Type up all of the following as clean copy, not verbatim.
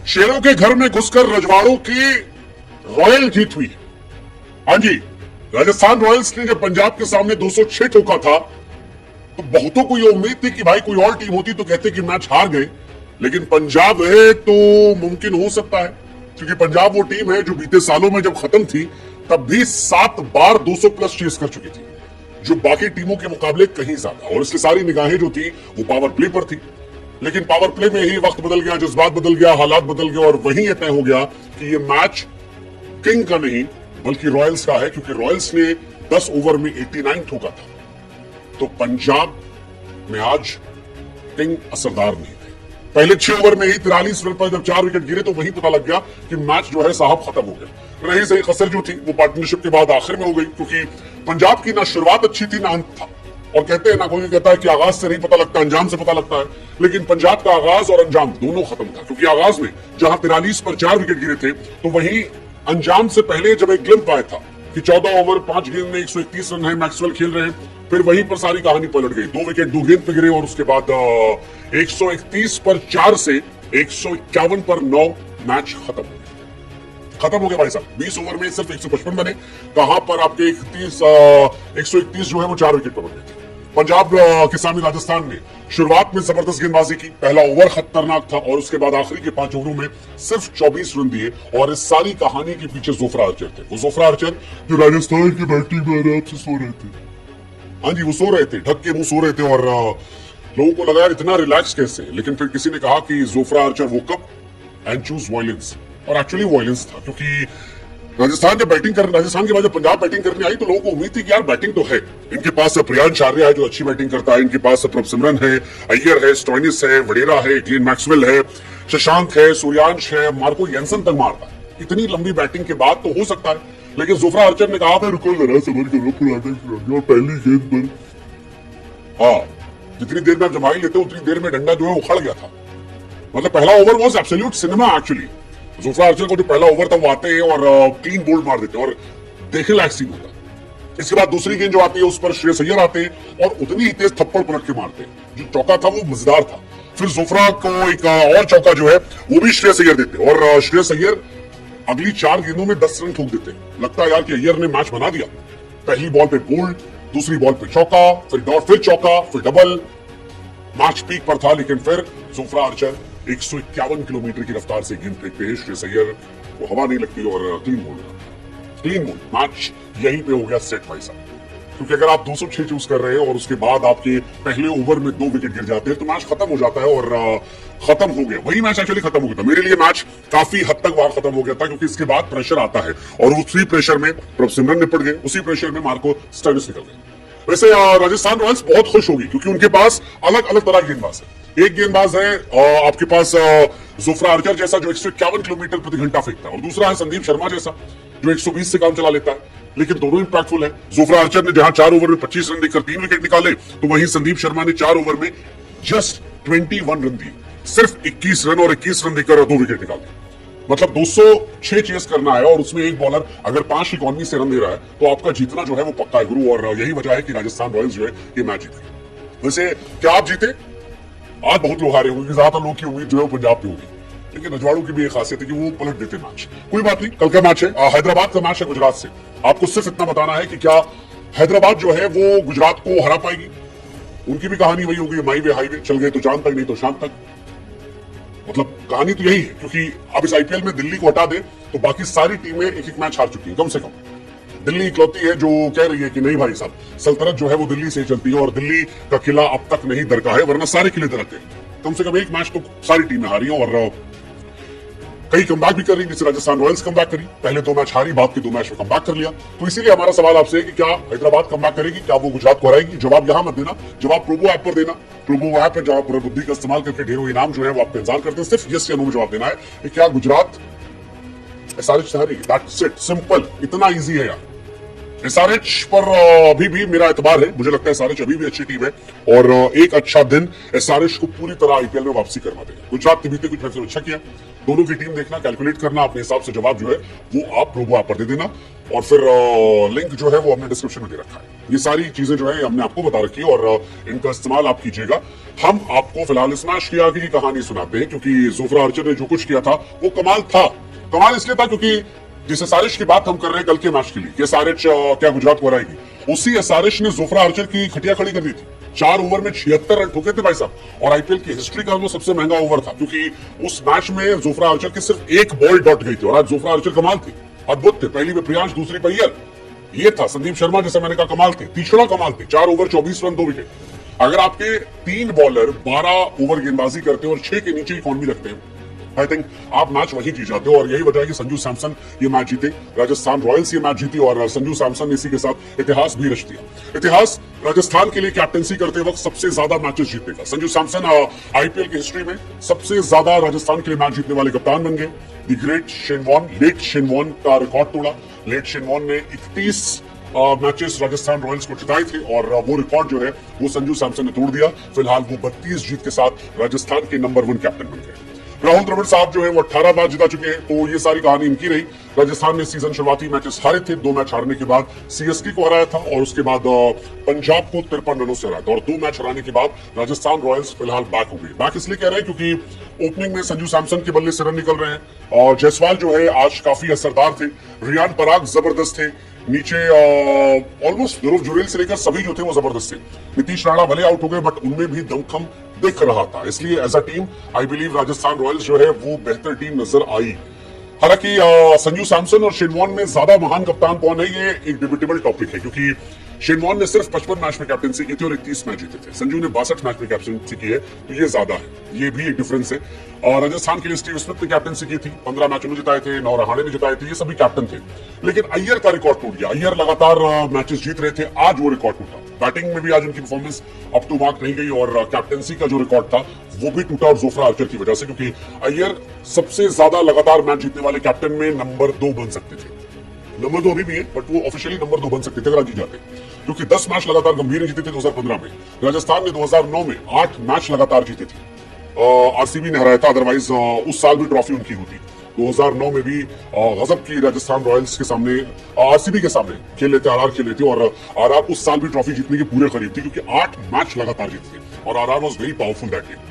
शेरों के घर में घुसकर रजवाड़ों की रॉयल जीत हुई। हाँ जी, राजस्थान रॉयल्स ने जब पंजाब के सामने 206 ठोका था तो बहुतों को यह उम्मीद थी कि भाई कोई और टीम होती तो कहते कि मैच हार गए, लेकिन पंजाब है तो मुमकिन हो सकता है, क्योंकि पंजाब वो टीम है जो बीते सालों में जब खत्म थी तब भी 7 बार 200 प्लस चेस कर चुकी थी, जो बाकी टीमों के मुकाबले कहीं ज्यादा। और इसकी सारी निगाहें जो थी वो पावर प्ले पर थी, लेकिन पावर प्ले में ही वक्त बदल गया, जज्बात बदल गया, हालात बदल गए और वहीं यह तय हो गया कि ये मैच किंग का नहीं बल्कि रॉयल्स का है, क्योंकि रॉयल्स ने 10 ओवर में 89 ठोका था। तो पंजाब में आज किंग असरदार नहीं थे। पहले 6 ओवर में ही 43 रन पर जब 4 विकेट गिरे तो वहीं पता लग गया कि मैच जो है साहब खत्म हो गया। रही सही खसर जो थी वो पार्टनरशिप के बाद आखिर में हो गई, क्योंकि पंजाब की ना शुरुआत अच्छी थी ना अंत था। और कहते हैं ना, कोई कहता है कि आगाज से नहीं पता लगता, अंजाम से पता लगता है, लेकिन पंजाब का आगाज और अंजाम दोनों खत्म था। क्योंकि आगाज में जहां 43 पर 4 विकेट गिरे थे, तो वहीं अंजाम से पहले जब एक ग्लिम्प आया था कि 14 ओवर 5 गेंद में 131 रन है, मैक्सवेल खेल रहे हैं, फिर वहीं पर सारी कहानी पलट गई। 2 विकेट 2 गेंद पे गिरे और उसके बाद 131 पर 4 से 151 पर 9 मैच खत्म हो गया भाई साहब। 20 ओवर में सिर्फ 155 बने, कहां पर आपके 131 जो है वो 4 विकेट पर बन गए थे। पंजाब के सामने राजस्थान ने शुरुआत में जबरदस्त गेंदबाजी की, पहला ओवर खतरनाक था और उसके बाद आखिरी के 5 ओवरों में सिर्फ 24 रन दिए। और इस सारी कहानी के पीछे जोफ्रा आर्चर थे। वो जोफ्रा आर्चर जो राजस्थान की बैटिंग में आराम से सो रहे थे। हाँ जी, वो सो रहे थे, ढक के मुंह सो रहे थे और लोगों को लगा यार इतना रिलैक्स कैसे। लेकिन फिर किसी ने कहा कि Jofra Archer woke up and choose violence, और एक्चुअली वायलेंस था। क्योंकि राजस्थान के बाद जब पंजाब बैटिंग करने आई तो लोगों को उम्मीद थी कि यार बैटिंग तो है, इनके पास प्रियांश आर्या है जो अच्छी बैटिंग करता है, इनके पास प्रभसिमरन है, अय्यर है, स्टोइनिस है, वडेरा है, ग्लेन मैक्सवेल है, शशांक है, सूर्यांश है, मार्को येंसन तक मारता है। इतनी लंबी बैटिंग के बाद तो हो सकता है, लेकिन जोफ्रा आर्चर ने कहा रुको जरा सबर करो, और पहली गेंद पर हाँ जितनी देर में आप जमाई लेते उतनी देर में डंडा जो है उखड़ गया था। मतलब पहला over was absolute cinema actually. Jofra Archer को जो पहला ओवर था वो आते हैं और क्लीन बोल्ड मार देते हैं और देखने लायक सीन होता है। इसके बाद दूसरी गेंद जो आती है उस पर श्रेयस अय्यर आते हैं और उतनी ही तेज थप्पड़ पलट के मारते हैं। जो चौका था वो मजेदार था। फिर जोफ्रा को एक और चौका जो है वो भी श्रेयस अय्यर देते और श्रेयस अय्यर अगली 4 गेंदों में 10 रन ठोक देते। लगता है यार कि अय्यर ने मैच बना दिया। पहली बॉल पे बोल्ड, दूसरी बॉल पे चौका, फिर डॉट, फिर चौका, फिर डबल। मैच पीक पर था, लेकिन फिर जोफ्रा आर्चर 151 किलोमीटर की रफ्तार से गेंद फेंकते हैं। श्रेयस अय्यर को हवा नहीं लगती और क्लीन बोल्ड। मैच यहीं पे हो गया सेट भाई साहब। क्योंकि अगर आप 206 चूज कर रहे हैं और उसके बाद आपके पहले ओवर में 2 विकेट गिर जाते हैं तो मैच खत्म हो जाता है और खत्म हो गया। वही मैच एक्चुअली खत्म हो गया था। मेरे लिए मैच काफी हद तक वहां खत्म हो गया था, क्योंकि इसके बाद प्रेशर आता है और उसी प्रेशर में प्रभसिमरन निपट गए, उसी प्रेशर में मार्को स्टोइनिस निकल गए। वैसे राजस्थान रॉयल्स बहुत खुश होगी क्योंकि उनके पास अलग अलग तरह के गेंदबाज है। एक गेंदबाज है आपके पास जोफ्रा आर्चर जैसा जो 151 किलोमीटर प्रति घंटा फेंकता है, और दूसरा है संदीप शर्मा जैसा जो 120 से काम चला लेता है। लेकिन दोनों इंपैक्टफुल है। जोफ्रा आर्चर ने जहां 4 ओवर में 25 रन देकर 3 विकेट निकाले, तो वहीं संदीप शर्मा ने 4 ओवर में जस्ट 21 रन दिए, सिर्फ 21 रन और 21 रन देकर 2 विकेट निकाले। मतलब 206 चेस करना है और उसमें एक बॉलर अगर 5 इकॉनमी से रन दे रहा है तो आपका जीतना जो है वो पक्का है गुरु। और यही वजह है कि राजस्थान रॉयल्स जो है ये मैच जीते। वैसे क्या आप जीते? आज बहुत लोग हारे होंगे, ज्यादातर लोग की उम्मीद जो है वो पंजाब पे होगी, लेकिन रजवाड़ों की भी एक खासियत है कि वो पलट देते मैच। कोई बात नहीं, कल का मैच है, हैदराबाद का मैच है गुजरात से। आपको सिर्फ इतना बताना है कि क्या हैदराबाद जो है वो गुजरात को हरा पाएगी। उनकी भी कहानी वही होगी, माई वे हाईवे, चल गए तो चांद तक, नहीं तो शाम तक। मतलब कहानी तो यही है, क्योंकि अब इस आईपीएल में दिल्ली को हटा दे तो बाकी सारी टीमें एक एक मैच हार चुकी हैं कम से कम। दिल्ली इकलौती है जो कह रही है कि नहीं भाई साहब, सल्तनत जो है वो दिल्ली से चलती है और दिल्ली का किला अब तक नहीं दरका है, वरना सारे किले दरकते हैं। कम से कम एक मैच तो सारी टीमें हारी हैं और कई कमबैक भी कर रही, जैसे राजस्थान रॉयल्स कमबैक करी, पहले 2 मैच हारी, बाद के 2 मैच में कमबैक कर लिया। तो इसीलिए हमारा सवाल आपसे है कि क्या हैदराबाद कमबैक करेगी, क्या वो गुजरात को हराएगी? जवाब यहां मत देना, जवाब प्रोबो ऐप पर देना। प्रोबो ऐप पर जवाब पूरा बुद्धि का इस्तेमाल करके ढेरों इनाम जो है वो आपका इंतजार करते हैं। सिर्फ यस या नो में जवाब देना है कि क्या गुजरात सारी दैट्स इट, सिंपल, इतना ईजी है यार। एसआरएच पर अभी भी मेरा एतबार है, मुझे लगता है एसआरएच अभी भी अच्छी टीम है और एक अच्छा दिन एसआरएच को पूरी तरह आईपीएल में वापसी करवा देगा। गुजरात ने बीते कुछ मैच में अच्छा किया, दोनों की टीम देखना, कैलकुलेट करना, अपने हिसाब से जवाब जो है वो आप लोगों आप पर दे देना और फिर लिंक जो है वो हमने डिस्क्रिप्शन में दे रखा है। ये सारी चीजें जो है हमने आपको बता रखी है और इनका इस्तेमाल आप कीजिएगा। हम आपको फिलहाल इस मैच की आगे की कहानी सुनाते हैं क्योंकि जोफ्रा आर्चर ने जो कुछ किया था वो कमाल था। कमाल इसलिए था क्योंकि जिस एसआरएच की बात हम कर रहे हैं कल के मैच के लिए, एसआरएच क्या गुजरात को हराएगी, उसी एसआरएच ने जोफ्रा आर्चर की खटिया खड़ी कर दी थी। 4 ओवर में 76 रन ठोके थे भाई साहब और आईपीएल की हिस्ट्री का वो सबसे महंगा ओवर था क्योंकि उस मैच में जोफ्रा आर्चर की सिर्फ एक बॉल डॉट गई थी और आज जोफ्रा आर्चर कमाल थे, अद्भुत थे। पहली पे प्रियांश, दूसरी पे अय्यर, ये था संदीप शर्मा जैसे मैंने कहा कमाल थे, तीसरा कमाल थे। 4 ओवर 24 रन 2 विकेट। अगर आपके 3 बॉलर 12 ओवर गेंदबाजी करते हैं और 6 के नीचे इकॉनमी रखते हैं, आई थिंक आप मैच वही जीत जाते हो और यही वजह है कि संजू सैमसन ये मैच जीते, राजस्थान रॉयल्स ये मैच जीती और संजू सैमसन ने इसी के साथ इतिहास भी रच दिया। इतिहास राजस्थान के लिए कैप्टनसी करते वक्त सबसे ज्यादा मैचेस जीतने का, संजू सैमसन आईपीएल की हिस्ट्री में सबसे ज्यादा राजस्थान के लिए मैच जीतने वाले कप्तान बन गए। The great Shane Warne, late Shane Warne का रिकॉर्ड तोड़ा। लेट शेन वॉर्न ने 31 मैचेस राजस्थान रॉयल्स को जिताए थे और वो रिकॉर्ड जो है वो संजू सैमसन ने तोड़ दिया। फिलहाल वो 32 जीत के साथ राजस्थान के नंबर 1 कैप्टन बन गए। राहुल द्रविड़ साहब जो है वो 18 मैच जिता चुके हैं, तो ये सारी कहानी इनकी रही। राजस्थान ने सीजन शुरुआती मैचेस हारे थे, 2 मैच हारने के बाद सीएसके को हराया था और उसके बाद पंजाब को 53 रनों से हराया था और 2 मैच हराने के बाद राजस्थान रॉयल्स फिलहाल बैक हो गई। बैक इसलिए कह रहे हैं क्योंकि ओपनिंग में संजू सैमसन के बल्ले से रन निकल रहे हैं और जायसवाल जो है आज काफी असरदार थे, रियान पराग जबरदस्त थे, नीचे ऑलमोस्ट ध्रुव जुरेल से लेकर सभी जो थे वो जबरदस्त थे। नीतीश राणा भले आउट हो गए बट उनमें भी दमखम दिख रहा था, इसलिए as a team I believe Rajasthan Royals जो है वो बेहतर टीम नजर आई। हालांकि संजू सैमसन और शेन वॉर्न में ज्यादा महान कप्तान कौन है ये एक डिबेटेबल टॉपिक है क्योंकि शेन वॉर्न ने सिर्फ 55 मैच में कैप्टनसी की थी और 31 मैच जीते थे। संजू ने 62 मैच में कैप्टनसी की है, तो ये ज्यादा है, ये भी एक डिफरेंस है। और राजस्थान के लिए स्टीव स्मिथ ने कैप्टनसी की थी, 15 मैचों में जिताए थे, 9 रहाणे ने जिताए थे, ये सभी कैप्टन थे। लेकिन अय्यर का रिकॉर्ड टूट गया, अय्यर लगातार मैचेस जीत रहे थे, आज वो रिकॉर्ड टूटा। बैटिंग में भी आज उनकी परफॉर्मेंस अप टू मार्क नहीं गई और कैप्टनसी का जो रिकॉर्ड था वो भी टूटा और जोफ्रा आर्चर की वजह से, क्योंकि अय्यर सबसे ज्यादा लगातार मैच जीतने वाले कैप्टन में नंबर 2 बन सकते थे। नंबर 2 अभी भी है बट वो ऑफिशियली नंबर 2 बन सकते थे अगर आज जीत जाते, क्योंकि 10 मैच लगातार गंभीर ने जीते थे 2015 में। राजस्थान ने 2009 में 8 मैच लगातार जीते थे, आरसीबी ने हराया था, अदरवाइज उस साल भी ट्रॉफी उनकी होती। 2009 में भी गजब की राजस्थान रॉयल्स के सामने, आरसीबी के सामने खेल लेते, आरआर खेल लेते और आरआर उस साल भी ट्रॉफी जीतने के पूरे करीब थी क्योंकि 8 मैच लगातार जीते थे और RR was very powerful that day.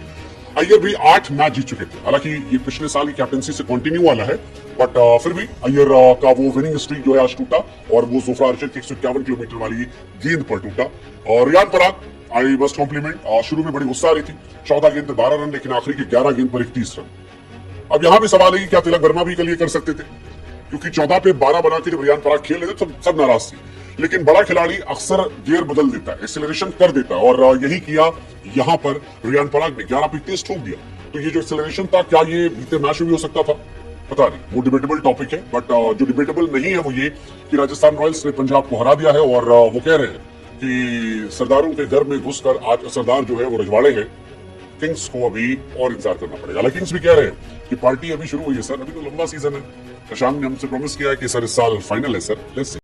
Iyer भी 8 मैच जीत चुके थे, हालांकि ये पिछले साल की कैप्टनसी से कंटिन्यू वाला है बट फिर भी अय्यर का वो विनिंग स्ट्रीक जो है आज टूटा और वो जोफ्रा आर्चर की 151 किलोमीटर वाली गेंद पर टूटा। और Riyan Parag, I must complement, शुरू में बड़ी गुस्सा आ रही थी, 14 गेंद पे 12 रन, लेकिन आखिरी के 11 गेंद पर 31 रन। अब यहां भी सवाल है कि क्या तिलक वर्मा भी कल ये कर सकते थे, क्योंकि 14 पे 12 बना के जब रियान पराग खेल रहे थे सब नाराज थे। लेकिन बड़ा खिलाड़ी अक्सर गियर बदल देता है, एक्सेलरेशन कर देता है और यही किया यहां पर रियान पराग ने, 11 पे 23 ठोक दिया। तो ये जो एक्सेलरेशन था क्या ये बीते मैच में भी हो सकता था, पता नहीं, वो डिबेटेबल टॉपिक है। बट जो डिबेटेबल नहीं है वो ये कि राजस्थान रॉयल्स ने पंजाब को हरा दिया है और वो कह रहे हैं कि सरदारों के घर में घुसकर आज सरदार जो है वो रजवाड़े हैं, किंग्स को अभी और इंतजार करना पड़ेगा। हालांकि किंग्स भी कह रहे हैं कि पार्टी अभी शुरू हुई है सर, अभी तो लंबा सीजन है। शशांक ने हमसे प्रॉमिस किया है कि सर इस साल फाइनल है सर, लेट्स सी।